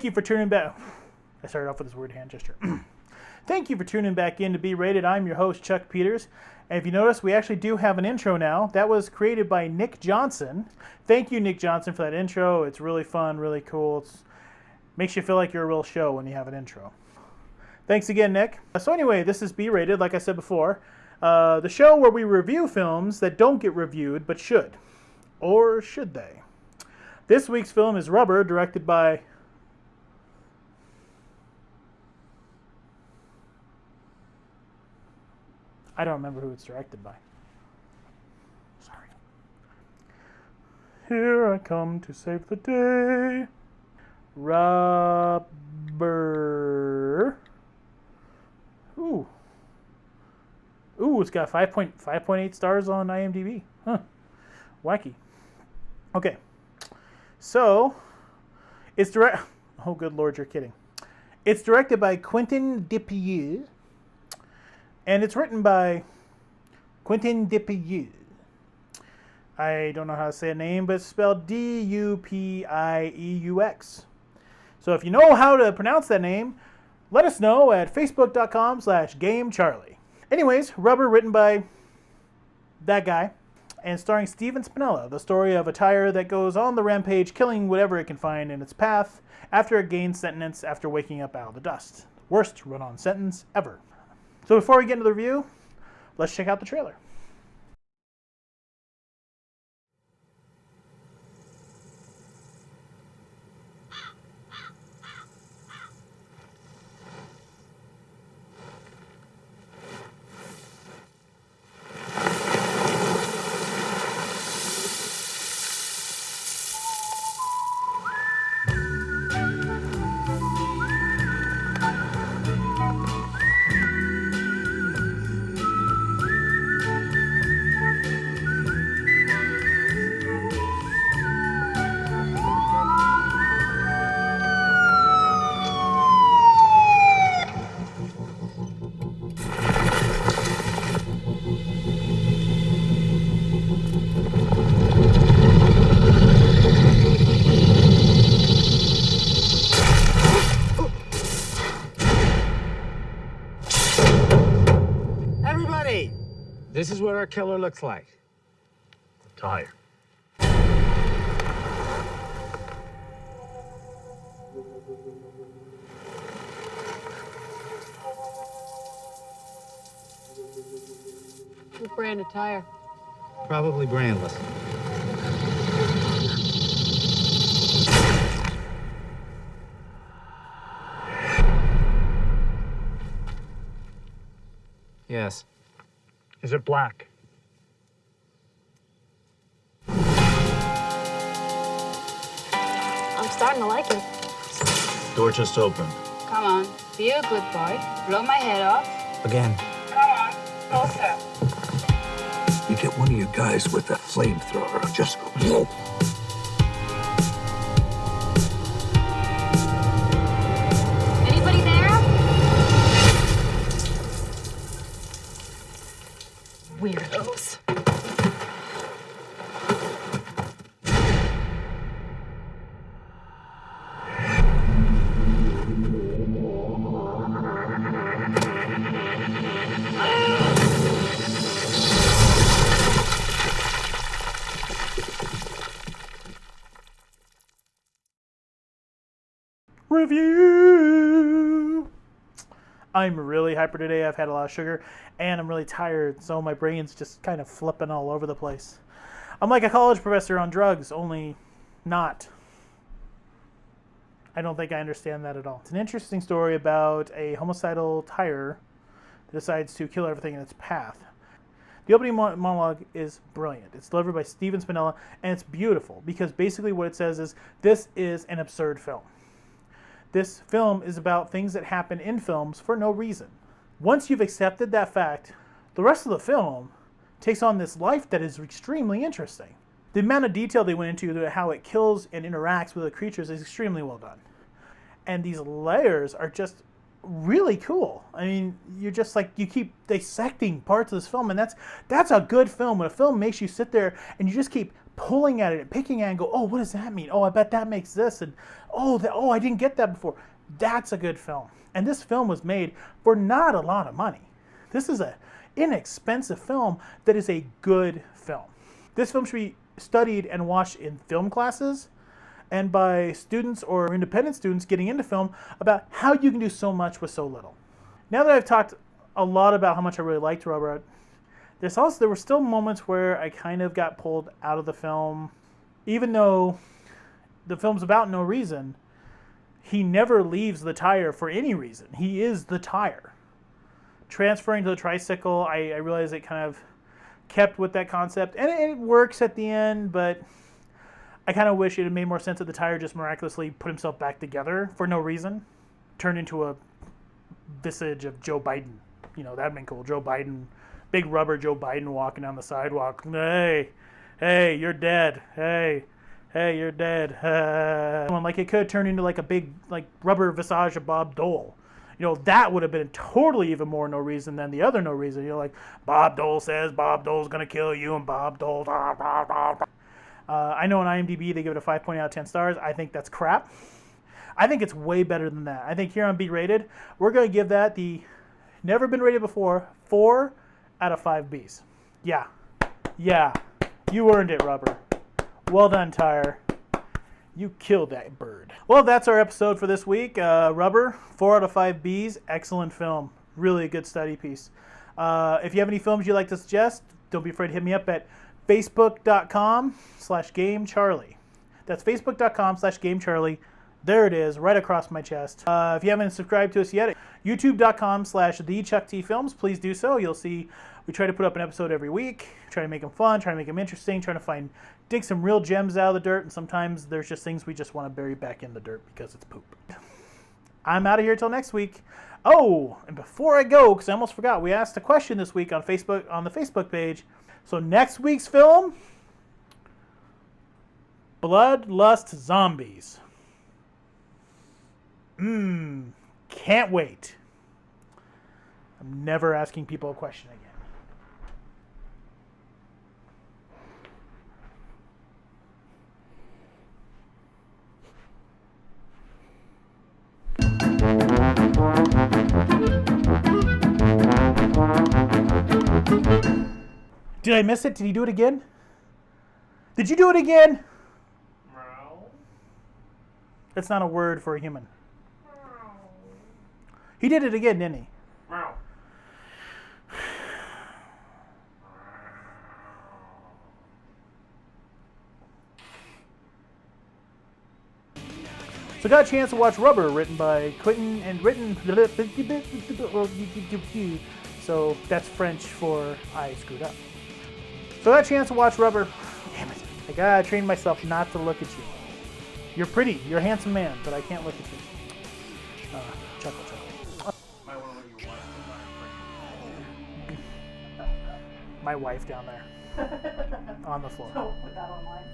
Thank you for tuning back. I started off with this weird hand gesture. Thank you for tuning back in to Be Rated. I'm your host, Chuck Peters. And if you notice, we actually do have an intro now. That was created by Nick Johnson. Thank you, Nick Johnson, for that intro. It's really fun, really cool. It makes you feel like you're a real show when you have an intro. Thanks again, Nick. So anyway, this is Be Rated, like I said before. The show where we review films that don't get reviewed, but should. Or should they? This week's film is Rubber, directed by... I don't remember who it's directed by. Sorry. Here I come to save the day. Rubber. Ooh, it's got 5.8 stars on IMDb. Huh. Wacky. Okay. So, it's direct... Oh, good Lord, you're kidding. It's directed by Quentin Dupieux. And it's written by Quentin Dupieux. I don't know how to say a name, but it's spelled D-U-P-I-E-U-X. So if you know how to pronounce that name, let us know at facebook.com/GameCharlie. Anyways, Rubber, written by that guy, and starring Steven Spinella, the story of a tire that goes on the rampage, killing whatever it can find in its path after it gains sentience after waking up out of the dust. Worst run-on sentence ever. So before we get into the review, let's check out the trailer. This is what our killer looks like. Tire. What brand of tire? Probably brandless. Yes. Is it black? I'm starting to like it. Door just opened. Come on, be a good boy. Blow my head off. Again. Come on, closer. You get one of your guys with a flamethrower, just go. Anybody there? Weirdos. Review. I'm really hyper today. I've had a lot of sugar and I'm really tired, so my brain's just kind of flipping all over the place. I'm like a college professor on drugs, only not. I don't think I understand that at all. It's an interesting story about a homicidal tire that decides to kill everything in its path. The opening monologue is brilliant. It's delivered by Steven Spinella, and it's beautiful because basically what it says is, this is an absurd film. This film is about things that happen in films for no reason. Once you've accepted that fact, the rest of the film takes on this life that is extremely interesting. The amount of detail they went into how it kills and interacts with the creatures is extremely well done. And these layers are just really cool. I mean, you're just like, you keep dissecting parts of this film, and that's a good film. When a film makes you sit there and you just keep pulling at it and picking at it and go, oh, what does that mean? Oh, I bet that makes this. And oh, I didn't get that before. That's a good film. And this film was made for not a lot of money. This is an inexpensive film that is a good film. This film should be studied and watched in film classes and by students or independent students getting into film about how you can do so much with so little. Now that I've talked a lot about how much I really liked Rubber, there were still moments where I kind of got pulled out of the film. Even though the film's about no reason, he never leaves the tire for any reason. He is the tire. Transferring to the tricycle, I realized it kind of kept with that concept. And it works at the end, but I kind of wish it had made more sense that the tire just miraculously put himself back together for no reason. Turned into a visage of Joe Biden. You know, that'd been cool. Joe Biden, big rubber Joe Biden walking down the sidewalk. Hey, you're dead. Hey, you're dead. Like it could turn into like a big like rubber visage of Bob Dole. You know, that would have been totally even more no reason than the other no reason. You know, like Bob Dole says Bob Dole's gonna kill you, and Bob Dole. I know on IMDb they give it a 5.8 out of 10 stars. I think that's crap. I think it's way better than that. I think here on Beat Rated, we're going to give that the never been rated before 4 out of 5 Bs. Yeah, you earned it, Rubber. Well done, Tire. You killed that bird. Well, that's our episode for this week. Rubber, 4 out of 5 Bs. Excellent film. Really a good study piece. If you have any films you'd like to suggest, don't be afraid to hit me up at facebook.com/GameCharlie. That's facebook.com/GameCharlie. There it is, right across my chest. If you haven't subscribed to us yet, youtube.com/TheChuckTFilms. Please do so. You'll see we try to put up an episode every week. Try to make them fun, try to make them interesting, trying to dig some real gems out of the dirt, and sometimes there's just things we just want to bury back in the dirt because it's poop. I'm out of here till next week. Oh, and before I go, because I almost forgot, we asked a question this week on Facebook, on the Facebook page. So next week's film, Bloodlust Zombies. Can't wait. I'm never asking people a question again. Did I miss it? Did he do it again? Did you do it again? No. That's not a word for a human. He did it again, didn't he? No. So got a chance to watch Rubber, written by Quentin and written. So that's French for I screwed up. So got a chance to watch Rubber. Damn it! I gotta train myself not to look at you. You're pretty. You're a handsome man, but I can't look at you. Chuckle. My wife down there on the floor. Don't put that online.